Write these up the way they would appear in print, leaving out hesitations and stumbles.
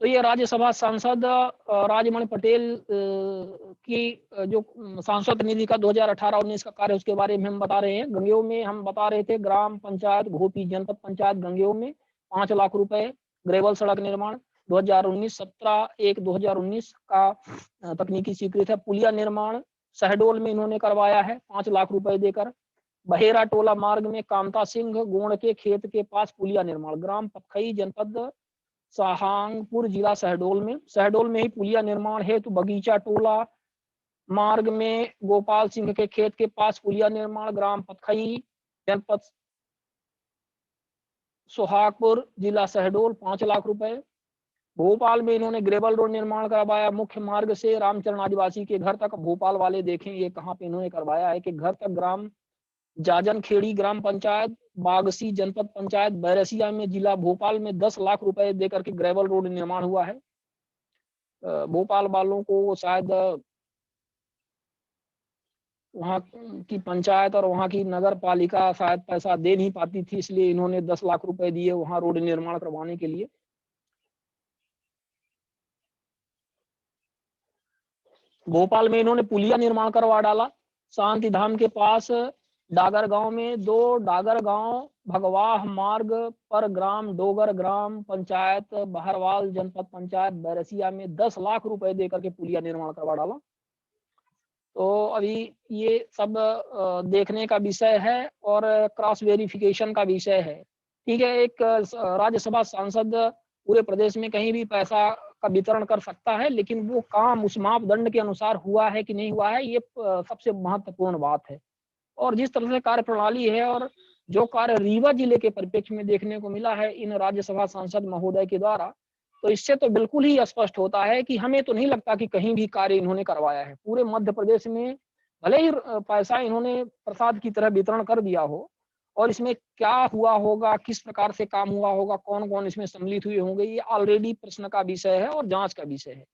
तो ये राज्यसभा सांसद राजमणि पटेल की जो सांसद निधि का 2018-19 का कार्य, उसके बारे में हम बता रहे हैं। गंगेय में हम बता रहे थे, ग्राम पंचायत घोपी जनपद पंचायत गंगेय में 5 लाख रुपए ग्रेवल सड़क निर्माण 2019, 17/1/2019 का तकनीकी स्वीकृत है। पुलिया निर्माण शहडोल में इन्होंने करवाया है 5 लाख रुपए देकर। बहेरा टोला मार्ग में कामता सिंह गोंड के खेत के पास पुलिया निर्माण, ग्राम पखई जनपद सहांगपुर जिला शहडोल में ही पुलिया निर्माण हेतु बगीचा टोला मार्ग में गोपाल सिंह के खेत के पास पुलिया निर्माण, ग्राम पखई जनपद सोहागपुर जिला शहडोल 5 लाख रुपए। भोपाल में इन्होंने ग्रेवल रोड निर्माण करवाया, मुख्य मार्ग से रामचरण आदिवासी के घर तक। भोपाल वाले देखें ये कहाँ पे इन्होंने करवाया है कि घर तक। ग्राम जाजन खेड़ी ग्राम पंचायत बागसी जनपद पंचायत बैरसिया में जिला भोपाल में 10 लाख रुपए देकर के ग्रेवल रोड निर्माण हुआ है। भोपाल वालों को शायद वहाँ की पंचायत और वहाँ की नगर पालिका शायद पैसा दे नहीं पाती थी, इसलिए इन्होंने 10 लाख रुपए दिए वहाँ रोड निर्माण करवाने के लिए। भोपाल में इन्होंने पुलिया निर्माण करवा डाला। शांति धाम के पास डागर गांव में 2 डागर गांव भगवाह मार्ग पर ग्राम डोगर ग्राम पंचायत बहरवाल जनपद पंचायत बैरसिया में 10 लाख रुपए देकर के पुलिया निर्माण करवा डाला। तो अभी ये सब देखने का विषय है और क्रॉस वेरिफिकेशन का विषय है। ठीक है, एक राज्यसभा सांसद पूरे प्रदेश में कहीं भी पैसा का वितरण कर सकता है, लेकिन वो काम उस मापदंड के अनुसार हुआ है कि नहीं हुआ है, ये सबसे महत्वपूर्ण बात है। और जिस तरह से कार्य प्रणाली है और जो कार्य रीवा जिले के परिप्रेक्ष्य में देखने को मिला है इन राज्यसभा सांसद महोदय के द्वारा, तो इससे तो बिल्कुल ही स्पष्ट होता है कि हमें तो नहीं लगता कि कहीं भी कार्य इन्होंने करवाया है। पूरे मध्य प्रदेश में भले ही पैसा इन्होंने प्रसाद की तरह वितरण कर दिया हो, और इसमें क्या हुआ होगा, किस प्रकार से काम हुआ होगा, कौन कौन इसमें सम्मिलित हुए होंगे, ये ऑलरेडी प्रश्न का विषय है और जांच का विषय है।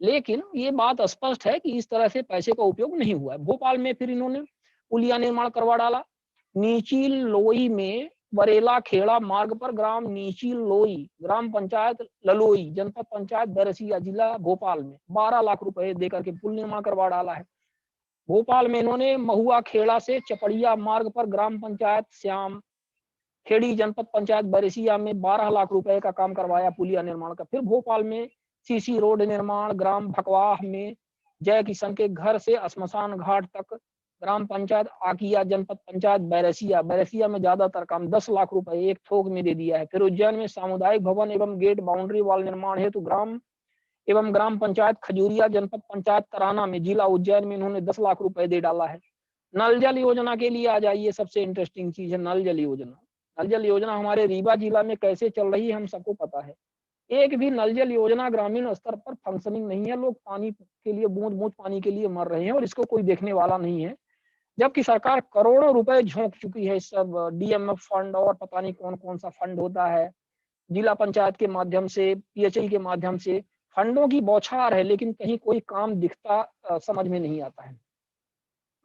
लेकिन ये बात स्पष्ट है कि इस तरह से पैसे का उपयोग नहीं हुआ है। भोपाल में फिर इन्होंने पुलिया निर्माण करवा डाला। नीचील लोई में बरेला खेड़ा मार्ग पर ग्राम नीचील लोई ग्राम पंचायत ललोई जनपद पंचायत बैरसिया जिला भोपाल में 12 लाख रुपए देकर के पुल निर्माण करवा डाला है। भोपाल में इन्होंने महुआ खेड़ा से चपड़िया मार्ग पर ग्राम पंचायत श्याम खेड़ी जनपद पंचायत बैरसिया में 12 लाख रुपए का काम करवाया पुलिया निर्माण का। फिर भोपाल में सीसी रोड निर्माण ग्राम भकवाह में जय किशन के घर से श्मशान घाट तक ग्राम पंचायत आकिया जनपद पंचायत बैरसिया में ज्यादातर काम 10 लाख रुपए एक थोक में दे दिया है। फिर उज्जैन में सामुदायिक भवन एवं गेट बाउंड्री वॉल निर्माण हेतु ग्राम पंचायत खजूरिया जनपद पंचायत तराना में जिला उज्जैन में इन्होंने 10 लाख रुपए दे डाला है। नल जल योजना के लिए आ जाइए, सबसे इंटरेस्टिंग चीज है नल जल योजना। नल जल योजना हमारे रीवा जिला में कैसे चल रही है हम सबको पता है। एक भी नल जल योजना ग्रामीण स्तर पर फंक्शनिंग नहीं है। लोग पानी के लिए बूंद बूंद पानी के लिए मर रहे हैं और इसको कोई देखने वाला नहीं है, जबकि सरकार करोड़ों रुपए झोंक चुकी है। इस सब डीएमएफ फंड और पता नहीं कौन कौन सा फंड होता है, जिला पंचायत के माध्यम से, पीएचई के माध्यम से फंडों की बौछार है, लेकिन कहीं कोई काम दिखता समझ में नहीं आता है।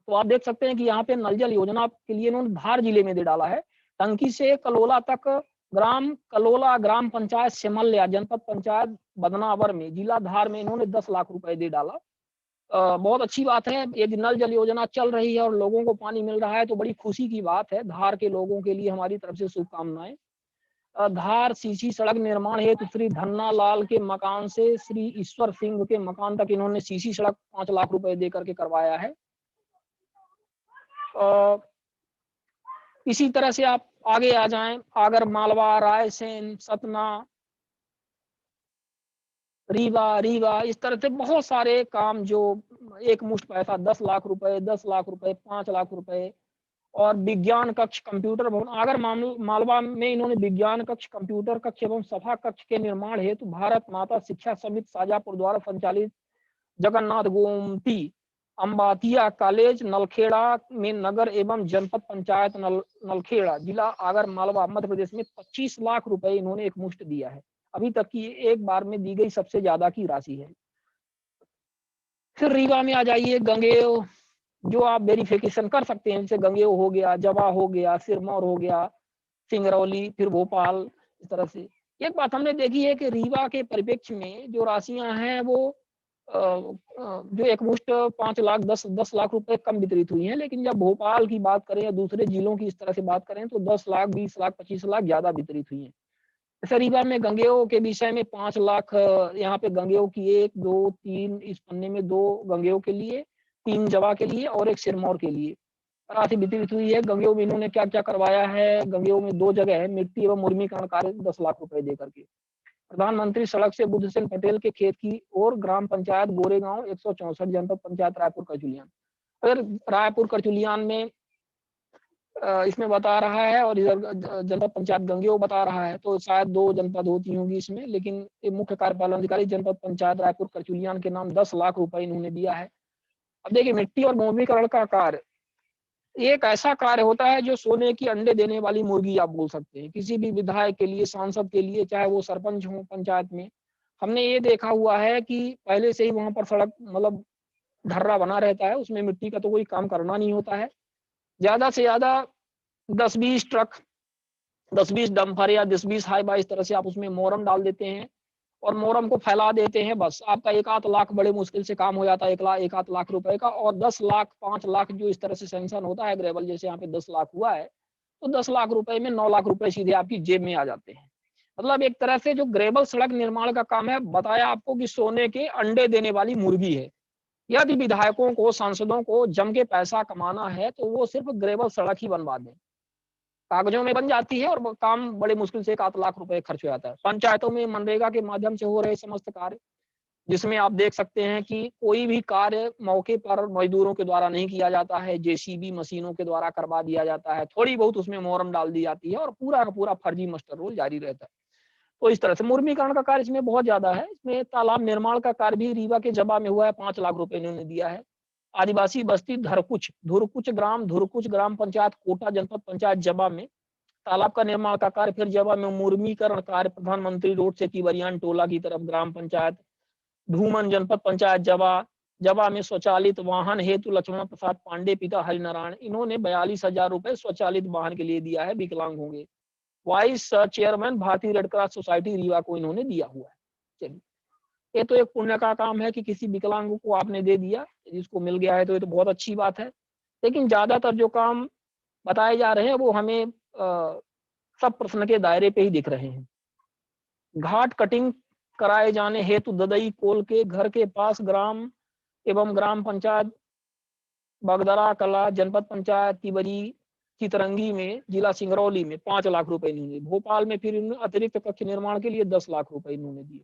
तो आप देख सकते हैं कि यहाँ पे नल जल योजना के लिए इन्होंने धार जिले में दे डाला है। टंकी से कलोला तक कलोला ग्राम पंचायत सिमल्या जनपद पंचायत बदनावर में जिला धार में इन्होंने 10 लाख रुपए दे डाला। बहुत अच्छी बात है, यदि नल जल योजना चल रही है और लोगों को पानी मिल रहा है तो बड़ी खुशी की बात है। धार के लोगों के लिए हमारी तरफ से शुभकामनाएं। धार सीसी सड़क निर्माण हेतु श्री धन्ना लाल के मकान से श्री ईश्वर सिंह के मकान तक इन्होंने सीसी सड़क 5 लाख रुपए देकर के करवाया है। इसी तरह से आप आगे आ जाएं, आगर मालवा रायसेन सतना रीवा इस तरह से बहुत सारे काम जो एक मुश्त पैसा 10 लाख रुपए 5 लाख रुपए। और विज्ञान कक्ष कंप्यूटर भवन आगर मालवा में इन्होंने विज्ञान कक्ष कंप्यूटर कक्ष एवं सभा कक्ष के निर्माण हेतु भारत माता शिक्षा समिति शाजापुर द्वारा संचालित जगन्नाथ गोमती अम्बातिया कॉलेज नलखेड़ा में नगर एवं जनपद पंचायत नलखेड़ा जिला आगर मालवा मध्य प्रदेश में 25 लाख रुपए इन्होंने एक मुश्त दिया है। अभी तक की एक बार में दी गई सबसे ज्यादा की राशि है। फिर रीवा में आ जाइए, गंगेय जो आप वेरिफिकेशन कर सकते हैं, जैसे गंगेय हो गया, जवा हो गया, सिरमौर हो गया, सिंगरौली, फिर भोपाल, इस तरह से एक बात हमने देखी है कि रीवा के परिप्रेक्ष्य में जो राशियां हैं वो जो एकमुश्त 5 लाख 10 लाख रुपए कम वितरित हुई हैं, लेकिन जब भोपाल की बात करें या दूसरे जिलों की इस तरह से बात करें तो 10 लाख 20 लाख 25 लाख ज्यादा वितरित हुई हैं। जैसे रीवा में गंगेओ के विषय में 5 लाख, यहाँ पे गंगेओ की 1 2 3 इस पन्ने में 2 गंगेओ के लिए, 3 जवा के लिए और 1 सिरमौर के लिए राशि वितरित हुई है। गंगेओ में इन्होंने क्या क्या करवाया है, गंगेओ में 2 जगह है मिट्टी एवं मुर्मीकरण कार्य 10 लाख रुपए दे करके। प्रधानमंत्री सड़क से बुद्धसेन पटेल के खेत की और ग्राम पंचायत गोरेगांव 164 जनपद पंचायत रायपुर करचुलियान। अगर रायपुर करचुलियान में इसमें बता रहा है और इधर जनपद पंचायत गंगेओ बता रहा है, तो शायद 2 जनपद होती होंगी इसमें, लेकिन मुख्य कार्यपालन अधिकारी जनपद पंचायत रायपुर करचुलियान के नाम 10 लाख रुपए इन्होंने दिया है। अब देखिए, मिट्टी और भूमिकरण का कार्य एक ऐसा कार्य होता है जो सोने की अंडे देने वाली मुर्गी आप बोल सकते हैं। किसी भी विधायक के लिए, सांसद के लिए, चाहे वो सरपंच हो पंचायत में, हमने ये देखा हुआ है कि पहले से ही वहां पर सड़क मतलब ढर्रा बना रहता है, उसमें मिट्टी का तो कोई काम करना नहीं होता है। ज्यादा से ज्यादा 10-20 ट्रक, 10-20 डंपर या 10-20 हाईबा इस तरह से आप उसमें मोरम डाल देते हैं और मोरम को फैला देते हैं। बस आपका 1-8 लाख बड़े मुश्किल से काम हो जाता है, 1-8 लाख रुपए का। और 10 लाख 5 लाख जो इस तरह से सैंक्शन होता है ग्रेवल, जैसे यहाँ पे 10 लाख हुआ है, तो 10 लाख रुपए में 9 लाख रुपए सीधे आपकी जेब में आ जाते हैं। मतलब एक तरह से जो ग्रेवल सड़क निर्माण का काम है, बताया आपको कि सोने के अंडे देने वाली मुर्गी है। यदि विधायकों को, सांसदों को जम के पैसा कमाना है तो वो सिर्फ ग्रेवल सड़क ही बनवा दें, कागजों में बन जाती है और काम बड़े मुश्किल से 1-8 लाख रुपए खर्च हो जाता है। पंचायतों में मनरेगा के माध्यम से हो रहे समस्त कार्य, जिसमें आप देख सकते हैं कि कोई भी कार्य मौके पर मजदूरों के द्वारा नहीं किया जाता है, जेसीबी मशीनों के द्वारा करवा दिया जाता है, थोड़ी बहुत उसमें मोरम डाल दी जाती है और पूरा का पूरा फर्जी मास्टर रोल जारी रहता है। तो इस तरह से मुर्मीकरण का कार्य इसमें बहुत ज्यादा है। इसमें तालाब निर्माण का कार्य भी रीवा के जबा में हुआ है, 5 लाख रुपए इन्होंने दिया है। आदिवासी बस्ती धुरकुच ग्राम पंचायत कोटा जनपद पंचायत जबा में तालाब का निर्माण का कार्य, फिर जबा में मुर्मीकरण कार्य प्रधानमंत्री रोड से तिवरियान टोला की तरफ ग्राम पंचायत धूमन जनपद पंचायत जबा। जबा में स्वचालित वाहन हेतु लक्ष्मण प्रसाद पांडे पिता हरिनारायण, इन्होंने 42,000 रुपए स्वचालित वाहन के लिए दिया है, विकलांग होंगे। वाइस चेयरमैन भारतीय रेड क्रॉस सोसाइटी रीवा को इन्होंने दिया हुआ है। चलिए, ये तो एक पुण्य का काम है कि किसी विकलांग को आपने दे दिया, जिसको मिल गया है तो ये तो बहुत अच्छी बात है। लेकिन ज्यादातर जो काम बताए जा रहे हैं वो हमें सब प्रश्न के दायरे पे ही दिख रहे हैं। घाट कटिंग कराए जाने हेतु ददई कोल के घर के पास ग्राम एवं ग्राम पंचायत बगदरा कला जनपद पंचायत तिवरी चितरंगी में जिला सिंगरौली में 5 लाख रुपए इन्होंने। भोपाल में फिर इन्होंने अतिरिक्त कक्ष निर्माण के लिए 10 लाख रुपए इन्होंने दिए।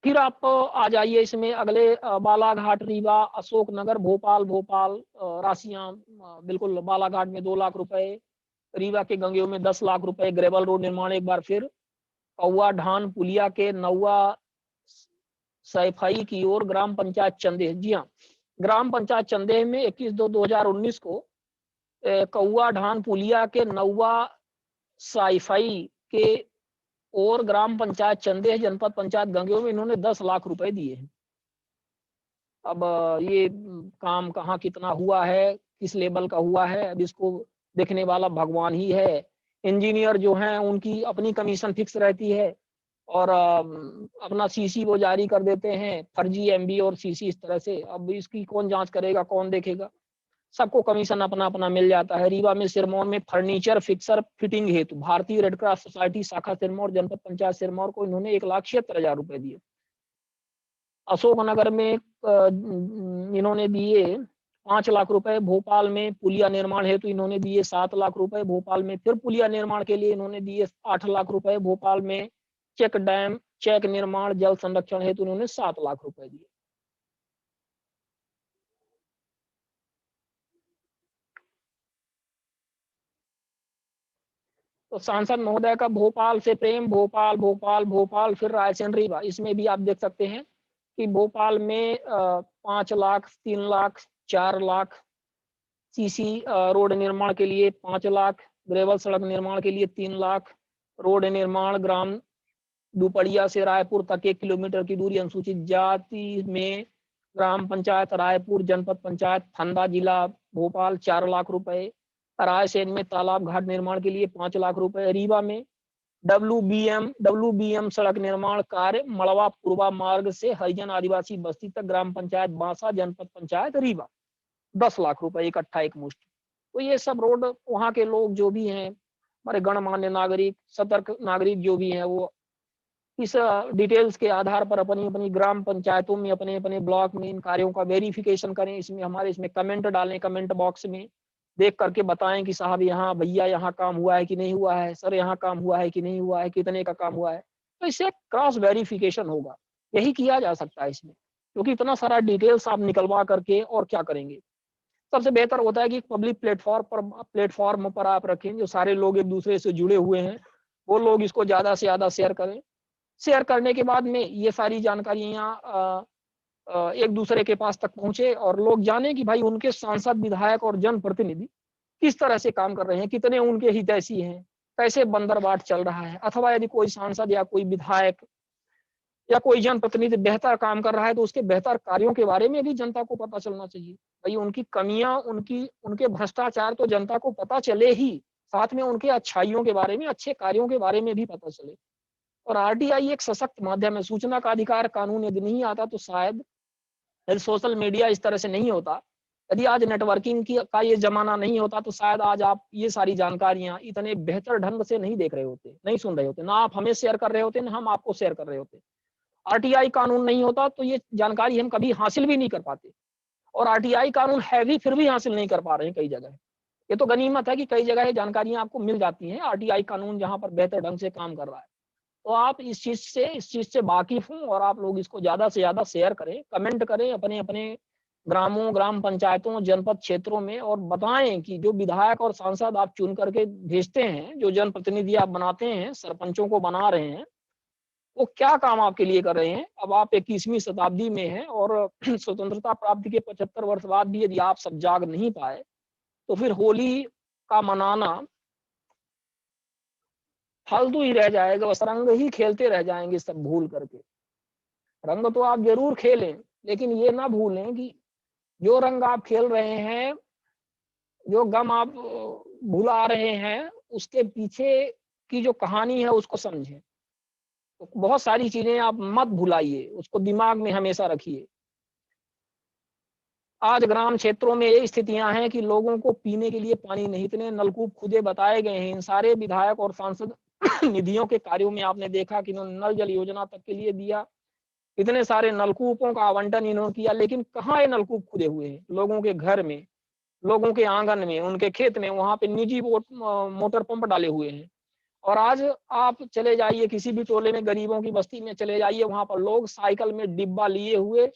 फिर आप आ जाइए इसमें अगले, बालाघाट रीवा अशोकनगर भोपाल राशियां बिल्कुल। बालाघाट में 2 लाख रुपए, रीवा के गंगेऊ में 10 लाख रुपए ग्रेवल रोड निर्माण एक बार फिर। कौआ ढान पुलिया के नौवा सैफई की ओर ग्राम पंचायत चंदेह, जी हाँ, ग्राम पंचायत चंदेह में 21/2/2019 को कौआ ढान पुलिया के नौवा साइफाई के और ग्राम पंचायत चंदेह जनपद पंचायत गंगेऊ में इन्होंने 10 लाख रुपए दिए हैं। अब ये काम कहाँ कितना हुआ है, किस लेवल का हुआ है, अब इसको देखने वाला भगवान ही है। इंजीनियर जो हैं उनकी अपनी कमीशन फिक्स रहती है और अपना सीसी वो जारी कर देते हैं, फर्जी एमबी और सीसी इस तरह से। अब इसकी कौन जांच करेगा, कौन देखेगा, सबको कमीशन अपना अपना मिल जाता है। रीवा में सिरमौर में फर्नीचर फिक्सर फिटिंग हेतु भारतीय रेड क्रॉस सोसाइटी शाखा सिरमौर जनपद पंचायत सिरमौर को इन्होंने 1,76,000 रुपए दिए। अशोकनगर में इन्होंने दिए 5 लाख रुपए। भोपाल में पुलिया निर्माण हेतु इन्होंने दिए 7 लाख रुपए। भोपाल में फिर पुलिया निर्माण के लिए इन्होंने दिए 8 लाख रुपए। भोपाल में चेक डैम चेक निर्माण जल संरक्षण हेतु इन्होंने 7 लाख रुपए दिए। तो सांसद महोदय का भोपाल से प्रेम, भोपाल भोपाल भोपाल, फिर रायसेन रीवा, इसमें भी आप देख सकते हैं कि भोपाल में 5 लाख, 3 लाख, 4 लाख, सीसी रोड निर्माण के लिए 5 लाख, ग्रेवल सड़क निर्माण के लिए 3 लाख, रोड निर्माण ग्राम दुपड़िया से रायपुर तक 1 किलोमीटर की दूरी अनुसूचित जाति में ग्राम पंचायत रायपुर जनपद पंचायत फंदा जिला भोपाल 4 लाख रुपए। रायसेन में तालाब घाट निर्माण के लिए 5 लाख रुपए, रीवा में डब्ल्यूबीएम सड़क निर्माण कार्य मड़वा पूर्वा मार्ग से हरिजन आदिवासी बस्ती तक, ग्राम पंचायत बांसा, जनपद पंचायत रीवा, 10 लाख रुपए इकट्ठा एक मुश्त। तो ये सब रोड वहाँ के लोग जो भी हैं, हमारे गणमान्य नागरिक, सतर्क नागरिक जो भी हैं, वो इस डिटेल्स के आधार पर अपनी अपनी ग्राम पंचायतों में, अपने अपने ब्लॉक में इन कार्यों का वेरिफिकेशन करें। इसमें हमारे इसमें कमेंट डालें, कमेंट बॉक्स में देख करके बताएं कि साहब यहाँ भैया यहाँ काम हुआ है कि नहीं हुआ है, सर यहाँ काम हुआ है कि नहीं हुआ है, कितने का काम हुआ है। तो इससे क्रॉस वेरिफिकेशन होगा, यही किया जा सकता है इसमें, क्योंकि इतना सारा डिटेल्स आप निकलवा करके और क्या करेंगे। सबसे बेहतर होता है कि पब्लिक प्लेटफॉर्म पर आप रखें, जो सारे लोग एक दूसरे से जुड़े हुए हैं वो लोग इसको ज्यादा से ज्यादा शेयर करें। शेयर करने के बाद में ये सारी जानकारियां एक दूसरे के पास तक पहुंचे और लोग जाने कि भाई उनके सांसद, विधायक और जनप्रतिनिधि किस तरह से काम कर रहे हैं, कितने उनके हितैषी हैं, कैसे बंदरबाट चल रहा है। अथवा यदि कोई सांसद या कोई विधायक या कोई जनप्रतिनिधि बेहतर काम कर रहा है तो उसके बेहतर कार्यों के बारे में भी जनता को पता चलना चाहिए। भाई उनकी कमियां, उनके भ्रष्टाचार तो जनता को पता चले ही, साथ में उनके अच्छाइयों के बारे में, अच्छे कार्यों के बारे में भी पता चले। और आरटीआई एक सशक्त माध्यम है। सूचना का अधिकार कानून यदि नहीं आता तो शायद, यदि सोशल मीडिया इस तरह से नहीं होता, यदि आज नेटवर्किंग का ये जमाना नहीं होता, तो शायद आज आप ये सारी जानकारियां इतने बेहतर ढंग से नहीं देख रहे होते, नहीं सुन रहे होते, ना आप हमें शेयर कर रहे होते, ना हम आपको शेयर कर रहे होते। आरटीआई कानून नहीं होता तो ये जानकारी हम कभी हासिल भी नहीं कर पाते। और आरटीआई कानून है भी, फिर भी हासिल नहीं कर पा रहे हैं कई जगह। ये तो गनीमत है कि कई जगह ये जानकारियां आपको मिल जाती हैं, आरटीआई कानून जहां पर बेहतर ढंग से काम कर रहा है। तो आप इस चीज से वाकिफ हूं और आप लोग इसको ज्यादा से ज्यादा शेयर करें, कमेंट करें अपने अपने ग्रामों, ग्राम पंचायतों, जनपद क्षेत्रों में, और बताएं कि जो विधायक और सांसद आप चुन करके भेजते हैं, जो जनप्रतिनिधि आप बनाते हैं, सरपंचों को बना रहे हैं, वो क्या काम आपके लिए कर रहे हैं। अब आप 21वीं शताब्दी में हैं और स्वतंत्रता प्राप्ति के 75 वर्ष बाद भी यदि आप सब जाग नहीं पाए तो फिर होली का मनाना फालतू ही रह जाएगा। बस रंग ही खेलते रह जाएंगे सब भूल करके। रंग तो आप जरूर खेलें, लेकिन ये ना भूलें कि जो रंग आप खेल रहे हैं, जो गम आप भुला रहे हैं, उसके पीछे की जो कहानी है उसको समझें। तो बहुत सारी चीजें आप मत भुलाइए, उसको दिमाग में हमेशा रखिए। आज ग्राम क्षेत्रों में ये स्थितियां हैं कि लोगों को पीने के लिए पानी नहीं, इतने नलकूप खुदे बताए गए हैं। इन सारे विधायक और सांसद निधियों के कार्यों में आपने देखा कि इन्होंने नल जल योजना तक के लिए दिया, इतने सारे नलकूपों का आवंटन इन्होंने किया, लेकिन कहाँ ये नलकूप खुदे हुए हैं? लोगों के घर में, लोगों के आंगन में, उनके खेत में, वहां पे निजी मोटर पंप डाले हुए हैं। और आज आप चले जाइए किसी भी टोले में, गरीबों की बस्ती में चले जाइए, वहां पर लोग साइकिल में डिब्बा लिए हुए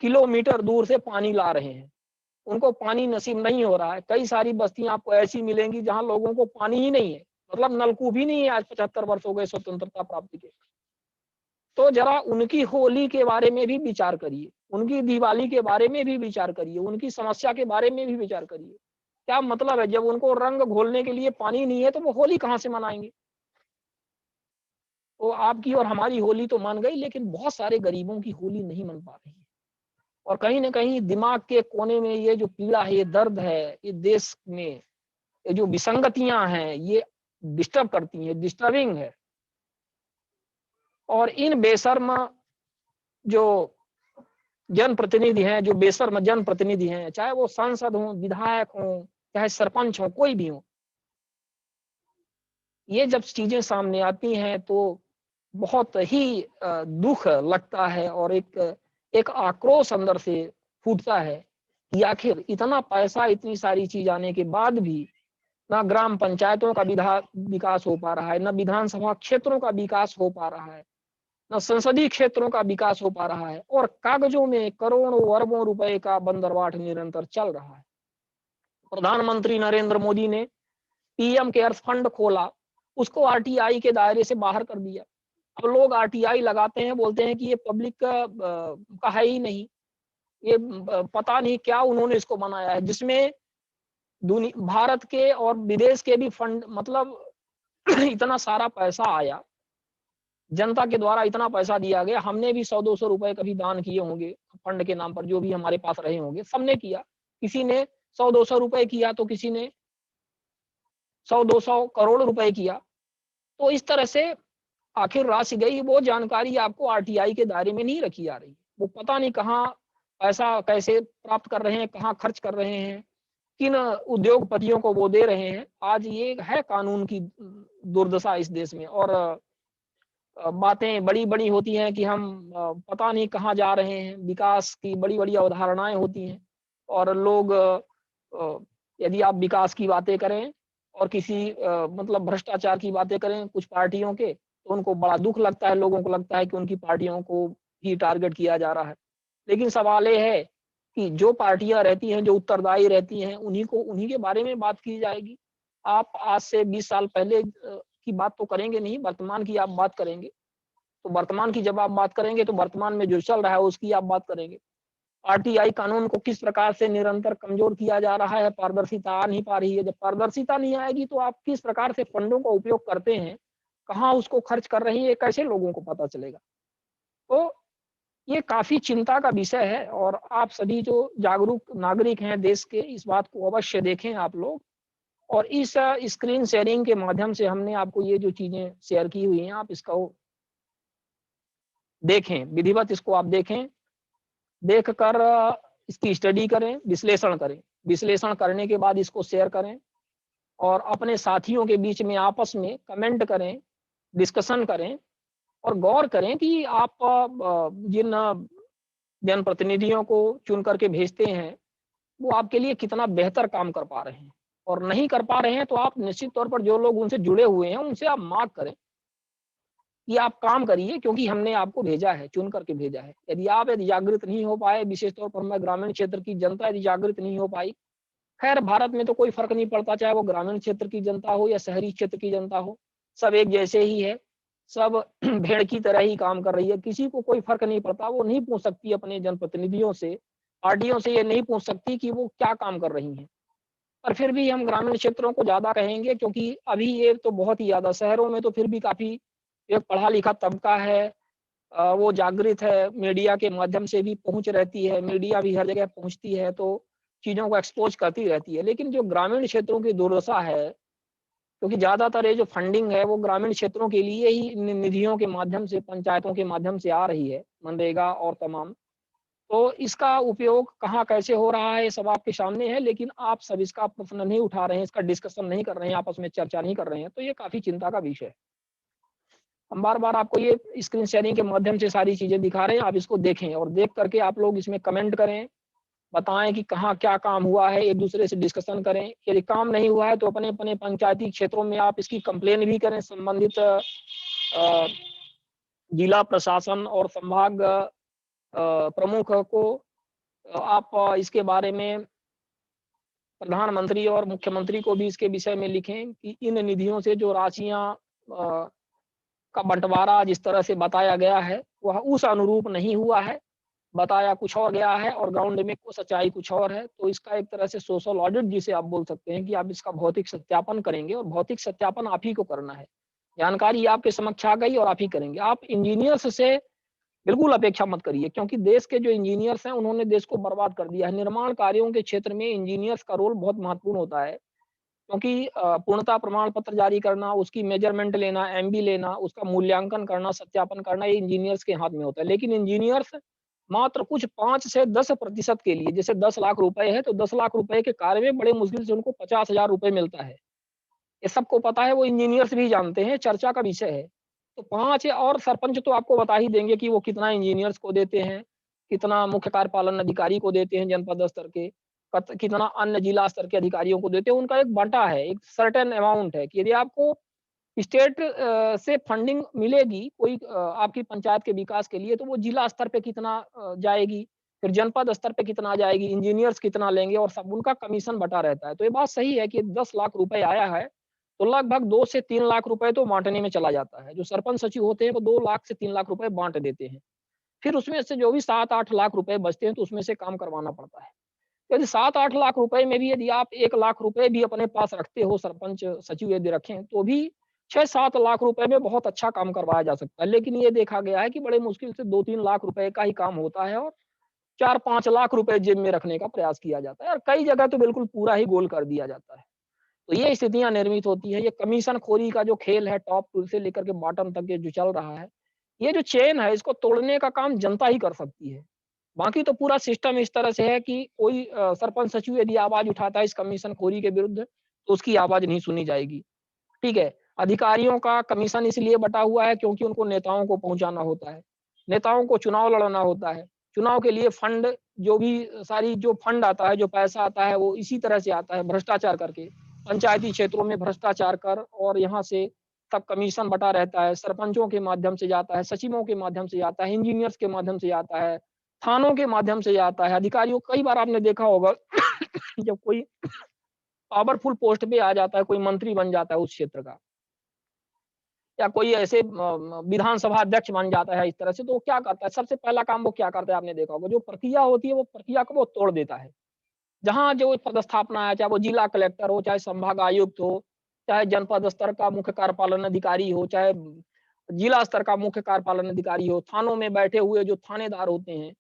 किलोमीटर दूर से पानी ला रहे हैं। उनको पानी नसीब नहीं हो रहा है। कई सारी बस्तियां आपको ऐसी मिलेंगी जहां लोगों को पानी ही नहीं है, मतलब नलकूप ही नहीं है। आज 75 वर्ष हो गए स्वतंत्रता प्राप्ति के। तो जरा उनकी होली के बारे में भी विचार करिए, उनकी दिवाली के बारे में भी विचार करिए, उनकी समस्या के बारे में भी विचार करिए। क्या मतलब है, जब उनको रंग घोलने के लिए पानी नहीं है तो वो होली कहाँ से मनाएंगे? तो आपकी और हमारी होली तो मान गई, लेकिन बहुत सारे गरीबों की होली नहीं मन पा रही है। और कहीं ना कहीं दिमाग के कोने में ये जो पीड़ा है, ये दर्द है, ये देश में ये जो विसंगतियां हैं, ये डिस्टर्ब करती हैं, डिस्टर्बिंग है। और इन बेशर्म जो जनप्रतिनिधि हैं, जो बेशर्म जनप्रतिनिधि हैं, चाहे वो सांसद हों, विधायक हों, चाहे सरपंच हों, कोई भी हो, ये जब चीजें सामने आती हैं तो बहुत ही दुख लगता है और एक आक्रोश अंदर से फूटता है कि आखिर इतना पैसा, इतनी सारी चीज आने के बाद भी ना ग्राम पंचायतों का विकास हो पा रहा है, ना विधानसभा क्षेत्रों का विकास हो पा रहा है, न संसदीय क्षेत्रों का विकास हो पा रहा है, और कागजों में करोड़ों अरबों रुपए का बंदरबाट निरंतर चल रहा है। प्रधानमंत्री नरेंद्र मोदी ने पीएम केयर्स फंड खोला, उसको आरटीआई के दायरे से बाहर कर दिया। अब लोग आरटीआई लगाते हैं, बोलते हैं कि ये पब्लिक का है ही नहीं, ये पता नहीं क्या उन्होंने इसको बनाया है, जिसमें भारत के और विदेश के भी फंड, मतलब इतना सारा पैसा आया, जनता के द्वारा इतना पैसा दिया गया। हमने भी 100-200 रुपए कभी दान किए होंगे फंड के नाम पर, जो भी हमारे पास रहे होंगे, सबने किया। किसी ने 100-200 रुपए किया तो किसी ने 100-200 करोड़ रुपए किया। तो इस तरह से आखिर राशि गई, वो जानकारी आपको आरटीआई के दायरे में नहीं रखी जा रही। वो पता नहीं कहाँ पैसा कैसे प्राप्त कर रहे हैं, कहाँ खर्च कर रहे हैं, किन उद्योगपतियों को वो दे रहे हैं। आज ये है कानून की दुर्दशा इस देश में। और बातें बड़ी-बड़ी होती हैं कि हम पता नहीं कहाँ जा रहे हैं, विकास की बड़ी-बड़ी अवधारणाएँ होती हैं और लोग यदि आप विकास की बातें करें और किसी मतलब भ्रष्टाचार की बातें करें कुछ पार्टियों के, तो उनको बड़ा दुःख लगता है, लोगों को लगता है कि उनकी पार्टियों को ही टारगेट किया जा रहा है। लेकिन सवाल ये है कि जो पार्टियाँ रहती हैं, जो उत्तरदायी रहती हैं, उन्हीं के बारे में बात की जाएगी। आप आज से 20 साल पहले की बात तो करेंगे नहीं, वर्तमान की आप बात करेंगे। तो वर्तमान की जब आप बात करेंगे, तो वर्तमान में जो चल रहा है, उसकी आप बात करेंगे। आरटीआई कानून को किस प्रकार से निरंतर कमज़ोर किया जा रहा है, पारदर्शिता आ नहीं पा रही है। जब पारदर्शिता नहीं आएगी, तो आप किस प्रकार से फंडों का उपयोग करते हैं, कहाँ उसको खर्च कर रहे हैं, ये कैसे लोगों को पता चलेगा? तो ये काफ़ी चिंता का विषय है और आप सभी जो जागरूक नागरिक हैं देश के, इस बात को अवश्य देखें आप लोग। और इस स्क्रीन शेयरिंग के माध्यम से हमने आपको ये जो चीज़ें शेयर की हुई हैं, आप इसको देखें, विधिवत इसको आप देखें। देख कर इसकी स्टडी करें, विश्लेषण करें। विश्लेषण करने के बाद इसको शेयर करें और अपने साथियों के बीच में आपस में कमेंट करें, डिस्कशन करें और गौर करें कि आप जिन जनप्रतिनिधियों को चुन करके भेजते हैं, वो आपके लिए कितना बेहतर काम कर पा रहे हैं। और नहीं कर पा रहे हैं, तो आप निश्चित तौर पर जो लोग उनसे जुड़े हुए हैं, उनसे आप माँग करें कि आप काम करिए क्योंकि हमने आपको भेजा है, चुन करके भेजा है। यदि जागृत नहीं हो पाए, विशेष तौर पर मैं ग्रामीण क्षेत्र की जनता यदि जागृत नहीं हो पाई, खैर भारत में तो कोई फ़र्क नहीं पड़ता, चाहे वो ग्रामीण क्षेत्र की जनता हो या शहरी क्षेत्र की जनता हो, सब एक जैसे ही है। सब भेड़ की तरह ही काम कर रही है, किसी को कोई फ़र्क नहीं पड़ता। वो नहीं पूछ सकती अपने जनप्रतिनिधियों से, पार्टियों से ये नहीं पूछ सकती कि वो क्या काम कर रही हैं। पर फिर भी हम ग्रामीण क्षेत्रों को ज़्यादा कहेंगे क्योंकि अभी ये तो बहुत ही ज़्यादा, शहरों में तो फिर भी काफ़ी एक पढ़ा-लिखा तबका है, वो जागृत है, मीडिया के माध्यम से भी पहुँच रहती है, मीडिया भी हर जगह पहुँचती है, तो चीज़ों को एक्सपोज़ करती रहती है। लेकिन जो ग्रामीण क्षेत्रों की दुर्दशा है, क्योंकि ज़्यादातर ये जो फंडिंग है, वो ग्रामीण क्षेत्रों के लिए ही निधियों के माध्यम से, पंचायतों के माध्यम से आ रही है, मनरेगा और तमाम। तो इसका उपयोग कहाँ कैसे हो रहा है, ये सब आपके सामने है, लेकिन आप सब इसका प्रश्न नहीं उठा रहे हैं, इसका डिस्कशन नहीं कर रहे हैं, आपस में चर्चा नहीं कर रहे हैं, तो ये काफ़ी चिंता का विषय है। हम बार-बार आपको ये स्क्रीन शेयरिंग के माध्यम से सारी चीज़ें दिखा रहे हैं, आप इसको देखें और देख करके आप लोग इसमें कमेंट करें, बताएँ कि कहाँ क्या काम हुआ है, एक-दूसरे से डिस्कशन करें। यदि काम नहीं हुआ है, तो अपने-अपने पंचायती क्षेत्रों में आप इसकी कंप्लेन भी करें संबंधित जिला प्रशासन और संभाग प्रमुख को आप इसके बारे में प्रधानमंत्री और मुख्यमंत्री को भी इसके विषय में लिखें कि इन निधियों से जो राशियाँ का बँटवारा जिस तरह से बताया गया है, वह उस अनुरूप नहीं हुआ है। बताया कुछ और गया है और ग्राउंड में को सच्चाई कुछ और है। तो इसका एक तरह से सोशल ऑडिट जिसे आप बोल सकते हैं कि आप इसका भौतिक सत्यापन करेंगे और भौतिक सत्यापन आप ही को करना है। जानकारी आपके समक्ष आ गई और आप ही करेंगे। आप इंजीनियर्स से बिल्कुल अपेक्षा मत करिए क्योंकि देश के जो इंजीनियर्स हैं, उन्होंने देश को बर्बाद कर दिया है। निर्माण कार्यों के क्षेत्र में इंजीनियर्स का रोल बहुत महत्वपूर्ण होता है क्योंकि पूर्णता प्रमाण पत्र जारी करना, उसकी मेजरमेंट लेना, एमबी लेना, उसका मूल्यांकन करना, सत्यापन करना, ये इंजीनियर्स के हाथ में होता है। लेकिन इंजीनियर्स मात्र कुछ 5 से 10% के लिए, जैसे 10 लाख रुपए है, तो 10 लाख रुपए के कार्य में बड़े मुश्किल से उनको 50,000 रुपए मिलता है। ये सबको पता है, वो इंजीनियर्स भी जानते हैं, चर्चा का विषय है। तो 5 और सरपंच तो आपको बता ही देंगे कि वो कितना इंजीनियर्स को देते हैं, कितना मुख्य कार्यपालन अधिकारी को देते हैं जनपद स्तर के, कत कितना अन्य जिला स्तर के अधिकारियों को देते हैं। उनका एक बाँटा है, एक सर्टेन अमाउंट है कि यदि आपको स्टेट से फंडिंग मिलेगी कोई आपकी पंचायत के विकास के लिए, तो वो जिला स्तर पे कितना जाएगी, फिर जनपद स्तर पे कितना जाएगी, इंजीनियर्स कितना लेंगे और सब उनका कमीशन बँटा रहता है। तो ये बात सही है कि 10 लाख रुपए आया है, तो लगभग 2 से 3 लाख रुपए तो बाँटने में चला जाता है। जो सरपंच सचिव होते हैं, वो 2 लाख से 3 लाख रुपए बाँट देते हैं। फिर उसमें से जो भी 7-8 लाख रुपए बचते हैं, तो उसमें से काम करवाना पड़ता है। यदि 7-8 लाख रुपए में भी यदि आप 1 लाख रुपए भी अपने पास रखते हो, सरपंच सचिव यदि रखें, तो भी 6-7 लाख रुपए में बहुत अच्छा काम करवाया जा सकता है। लेकिन ये देखा गया है कि बड़े मुश्किल से 2-3 लाख रुपए का ही काम होता है और 4-5 लाख रुपए जेब में रखने का प्रयास किया जाता है और कई जगह तो बिल्कुल पूरा ही गोल कर दिया जाता है। तो ये स्थितियाँ निर्मित होती है। ये कमीशनखोरी का जो खेल है टॉप से लेकर के बॉटम तक ये जो चल रहा है, ये जो चेन है इसको तोड़ने का काम जनता ही कर सकती है। बाकी तो पूरा सिस्टम इस तरह से है कि कोई सरपंच सचिव यदि आवाज़ उठाता है इस कमीशनखोरी के विरुद्ध, तो उसकी आवाज़ नहीं सुनी जाएगी। ठीक है? अधिकारियों का कमीशन इसलिए बँटा हुआ है क्योंकि उनको नेताओं को पहुँचाना होता है। नेताओं को चुनाव लड़ना होता है। चुनाव के लिए फंड जो भी सारी जो फंड आता है, जो पैसा आता है वो इसी तरह से आता है भ्रष्टाचार करके। पंचायती क्षेत्रों में भ्रष्टाचार कर और यहाँ से सब कमीशन बँटा रहता है। सरपंचों के माध्यम से जाता है, सचिवों के माध्यम से जाता है, इंजीनियर्स के माध्यम से जाता है, थानों के माध्यम से जाता है। अधिकारियों कई बार आपने देखा होगा जब कोई पावरफुल पोस्ट पे आ जाता है, कोई मंत्री बन जाता है उस क्षेत्र का या कोई ऐसे विधानसभा अध्यक्ष बन जाता है इस तरह से, तो वो क्या करता है, सबसे पहला काम वो क्या करता है आपने देखा होगा, जो प्रक्रिया होती है वो प्रक्रिया को वो तोड़ देता है। जहाँ जो पदस्थापना है, चाहे वो जिला कलेक्टर हो, चाहे संभाग आयुक्त हो, चाहे जनपद स्तर का मुख्य कार्यपालन अधिकारी हो, चाहे जिला स्तर का मुख्य कार्यपालन अधिकारी हो, थानों में बैठे हुए जो थानेदार होते हैं,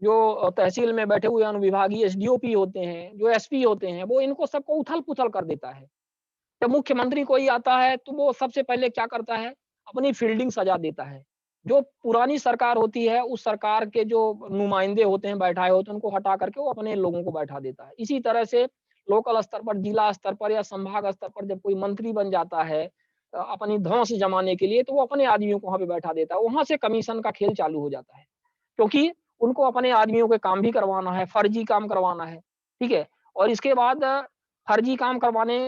जो तहसील में बैठे हुए अनुविभागीय एसडीओपी होते हैं, जो एसपी होते हैं, वो इनको सबको उथल-पुथल कर देता है। जब मुख्यमंत्री कोई आता है तो वो सबसे पहले क्या करता है, अपनी फ़ील्डिंग सजा देता है। जो पुरानी सरकार होती है, उस सरकार के जो नुमाइंदे होते हैं, बैठाए होते हैं, उनको हटा करके वो अपने लोगों को बैठा देता है। इसी तरह से लोकल स्तर पर, जिला स्तर पर या संभाग स्तर पर जब कोई मंत्री बन जाता है अपनी धौंस जमाने के लिए, तो वो अपने आदमियों को वहाँ पे बैठा देता है। वहाँ से कमीशन का खेल चालू हो जाता है। क्योंकि उनको अपने आदमियों के काम भी करवाना है, फर्जी काम करवाना है, ठीक है? और इसके बाद फर्जी काम करवाने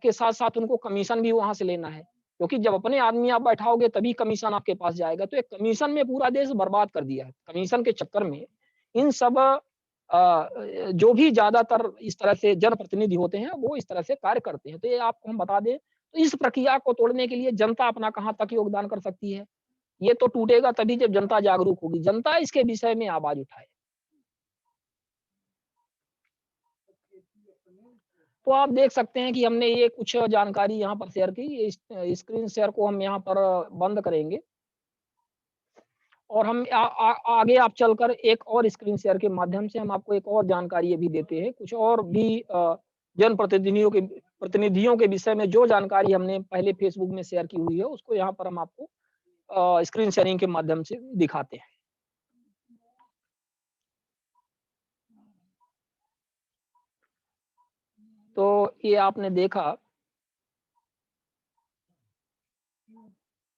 के साथ-साथ उनको कमीशन भी वहाँ से लेना है, क्योंकि जब अपने आदमी आप बैठाओगे तभी कमीशन आपके पास जाएगा, तो एक कमीशन में पूरा देश बर्बाद कर दिया है। कमीशन के चक्कर में इन सब जो भी ज़्यादातर इस तरह से जनप्रतिनिधि होते हैं, वो इस तरह से कार्य करते हैं। तो ये आपको हम बता दें, तो इस प्रक्रिया को तोड़ने के लिए जनता अपना कहाँ तक योगदान कर सकती है? ये तो टूटेगा तभी जब जनता जागरूक होगी। जनता इसके विषय में आवाज़ उठाए। तो आप देख सकते हैं कि हमने ये कुछ जानकारी यहाँ पर शेयर की। इस स्क्रीन शेयर को हम यहाँ पर बंद करेंगे और हम आगे आप चलकर एक और स्क्रीन शेयर के माध्यम से हम आपको एक और जानकारी ये भी देते हैं। कुछ और भी प्रतिनिधियों के विषय में जो जानकारी हमने पहले फ़ेसबुक में शेयर की हुई है, उसको यहाँ पर हम आपको स्क्रीन शेयरिंग के माध्यम से दिखाते हैं। तो ये आपने देखा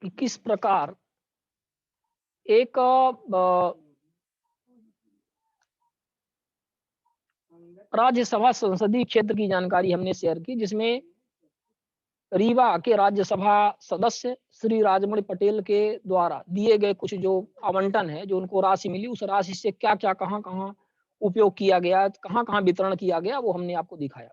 कि किस प्रकार एक राज्यसभा संसदीय क्षेत्र की जानकारी हमने शेयर की, जिसमें रीवा के राज्यसभा सदस्य श्री राजमणि पटेल के द्वारा दिए गए कुछ जो आवंटन है, जो उनको राशि मिली, उस राशि से क्या-क्या, कहाँ-कहाँ उपयोग किया गया, कहाँ-कहाँ वितरण किया गया, वो हमने आपको दिखाया।